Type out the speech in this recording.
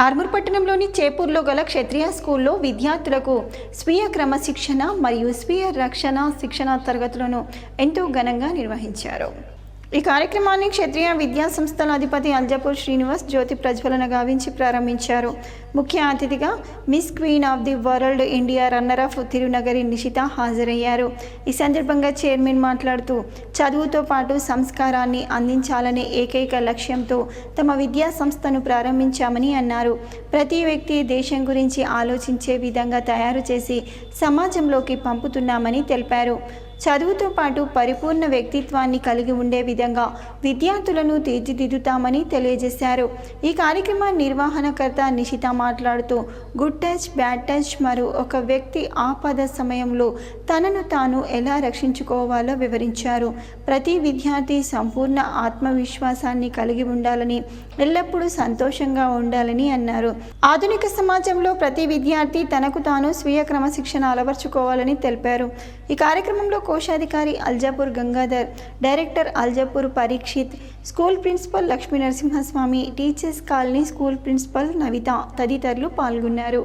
ఆర్మూర్ పట్టణంలోని చేపూర్లో గల క్షత్రియ స్కూల్లో విద్యార్థులకు స్వీయ క్రమశిక్షణ మరియు స్వీయ రక్షణ శిక్షణ తరగతులను ఎంతో ఘనంగా నిర్వహించారు. ఈ కార్యక్రమాన్ని క్షత్రియ విద్యా సంస్థల అధిపతి అల్జాపూర్ శ్రీనివాస్ జ్యోతి ప్రజ్వలన గావించి ప్రారంభించారు. ముఖ్య అతిథిగా Miss Queen of the World India runner of Tirunagari Nishitha హాజరయ్యారు. ఈ సందర్భంగా చైర్మన్ మాట్లాడుతూ చదువుతో పాటు సంస్కారాన్ని అందించాలనే ఏకైక లక్ష్యంతో తమ విద్యా సంస్థను ప్రారంభించామని అన్నారు. ప్రతి వ్యక్తి దేశం గురించి ఆలోచించే విధంగా తయారు చేసి సమాజంలోకి పంపుతున్నామని తెలిపారు. చదువుతో పాటు పరిపూర్ణ వ్యక్తిత్వాన్ని కలిగి ఉండే విధంగా విద్యార్థులను తీర్చిదిద్దుతామని తెలియజేశారు. ఈ కార్యక్రమ నిర్వహణకర్త నిషిత మాట్లాడుతూ గుడ్ టచ్ బ్యాడ్ టచ్ మరియు ఒక వ్యక్తి ఆపద సమయంలో తనను తాను ఎలా రక్షించుకోవాలో వివరించారు. ప్రతి విద్యార్థి సంపూర్ణ ఆత్మవిశ్వాసాన్ని కలిగి ఉండాలని, ఎల్లప్పుడూ సంతోషంగా ఉండాలని అన్నారు. ఆధునిక సమాజంలో ప్రతి విద్యార్థి తనకు తాను స్వీయ క్రమశిక్షణ అలవర్చుకోవాలని తెలిపారు. ఈ కార్యక్రమంలో కోశాధికారి Aljapur Gangadhar, director Aljapur Parikshit, school principal Lakshmi Narasimhaswamy, teachers colony school principal Navitha తదితరులు పాల్గొన్నారు.